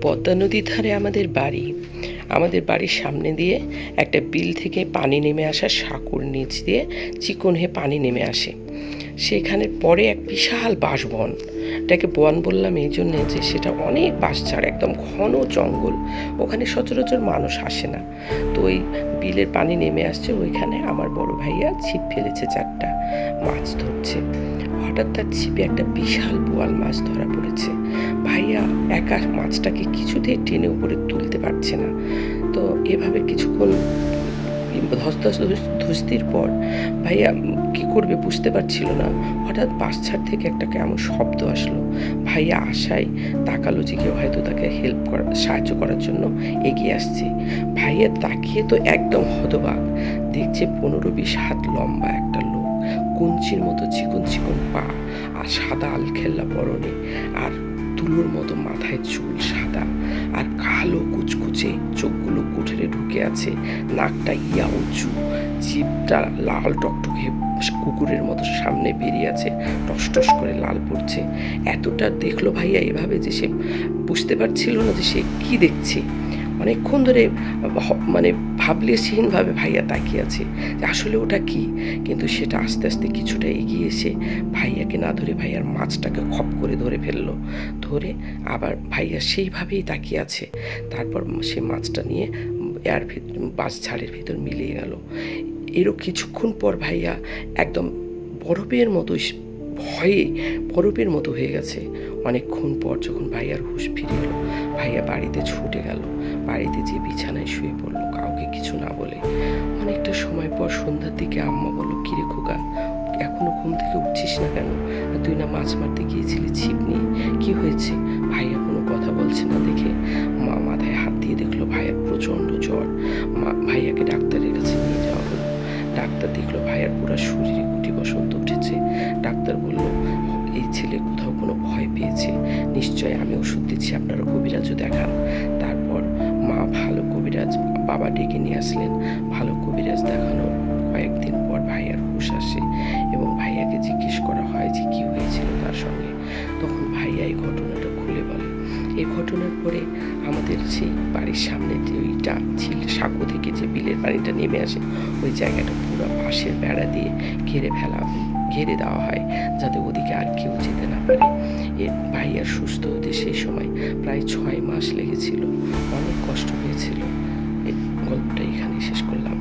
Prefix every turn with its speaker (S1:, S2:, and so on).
S1: পদ্মা নদীর ধারে আমাদের বাড়ি। আমাদের বাড়ির সামনে দিয়ে একটা বিল থেকে পানি নেমে আসা সাঁকোর নিচ দিয়ে চিকন হয়ে পানি নেমে আসে। সেখানে পরে এক বিশাল বাঁশবন। এটাকে বন বললাম এই জন্যে যে সেটা অনেক বাঁশঝাড়, একদম ঘন জঙ্গল। ওখানে সচরাচর মানুষ আসে না। তো ওই বিলের পানি নেমে আসছে, ওইখানে আমার বড় ভাইয়া ছিপ ফেলেছে, 4টা মাছ ধরছে। হঠাৎ তার ছিপে একটা বিশাল বোয়াল মাছ ধরা পড়েছে। ভাইয়া একা মাছটাকে কিছুতেই টেনে উপরে তুলতে পারছে না। তো এভাবে কিছুক্ষণ ধস্তির পর ভাইয়া কি করবে বুঝতে পারছিল না। হঠাৎ বাঁশঝাড় থেকে একটা কেমন শব্দ আসলো। ভাইয়া আশায় তাকালো যে কেউ হয়তো তাকে সাহায্য করার জন্য এগিয়ে আসছে। ভাইয়া তাকিয়ে তো একদম হতবাক, দেখছে 15-20 হাত লম্বা একটা লোক, কঞ্চির মতো চিকন চিকন পা আর সাদা আলখেল্লা পরনে, আর তুলোর মতো মাথায় চুল সাদা, আর কালো কুচকুচে, চোখগুলো কোঠরে ঢুকে আছে, নাকটা ইয়া উঁচু, জিভটা লাল টকটকে কুকুরের মতো সামনে বেরিয়ে আছে, টস টস করে লাল পড়ছে। এতটা দেখলো ভাইয়া এভাবে যে সে বুঝতে পারছিল না যে সে কি দেখছে। অনেকক্ষণ ধরে মানে ভাবলেশহীনভাবে ভাইয়া তাকিয়ে আছে যে আসলে ওটা কি। কিন্তু সেটা আস্তে আস্তে কিছুটা এগিয়ে এসে ভাইয়াকে না ধরে ভাইয়ার মাছটাকে খপ করে ধরে ফেললো। ধরে আবার ভাইয়া সেইভাবেই তাকিয়ে আছে। তারপর সে মাছটা নিয়ে বাঁশঝাড়ের ভিতর মিলিয়ে গেল। এরও কিছুক্ষণ পর ভাইয়া একদম বরফের মতো হয়ে গেছে। অনেকক্ষণ পর যখন ভাইয়ার হুঁশ ফিরে এলো, ভাইয়া বাড়িতে ছুটে গেল। বাড়িতে যে বিছানায় শুয়ে পড়লো, কাউকে কিছু না বলে। অনেকটা সময় পর সন্ধ্যার দিকে আম্মা বলল, কিরে খোকা, এখনো ঘুম থেকে উঠছিস না কেন? আর তুই না মাছ মারতে গিয়েছিলি ছিপ নিয়ে, কি হয়েছে? ভাইয়া কোনো কথা বলছে না দেখে মা মাথায় হাত দিয়ে দেখলো ভাইয়ার প্রচণ্ড জ্বর। ভাইয়াকে ডাক্তারের কাছে নিয়ে যাওয়া হলো। ডাক্তার দেখলো ভাইয়ার পুরো শরীরে গুটি বসন্ত উঠেছে। ডাক্তার বলল, এই ছেলে কোথাও কোনো ভয় পেয়েছে, নিশ্চয় আমি ওষুধ দিচ্ছি, আপনারা কবিরাজও দেখান। তারপর মা ভালো কবিরাজ, বাবা ডেকে নিয়ে আসলেন। ভালো কবিরাজ দেখানোর কয়েকদিন পর ভাইয়ার হুঁশ আসে এবং ভাইয়াকে জিজ্ঞেস করা হয় যে কী হয়েছিল তার সঙ্গে। তখন ভাইয়া এই ঘটনাটা খুলে বলে। এই ঘটনার পরে আমাদের সেই বাড়ির সামনে যে ওইটা ছিল, সাঁকো থেকে যে বিলের পানিটা নেমে আসে, ওই জায়গাটা পুরো বাঁশের বেড়া দিয়ে ঘিরে দেওয়া হয়, যাতে ওদিকে আর কেউ যেতে না পারে। এর ভাইয়ার সুস্থ হতে সেই সময় প্রায় 6 মাস লেগেছিল। অনেক কষ্ট হয়েছিল। এই গল্পটা এখানে শেষ করলাম।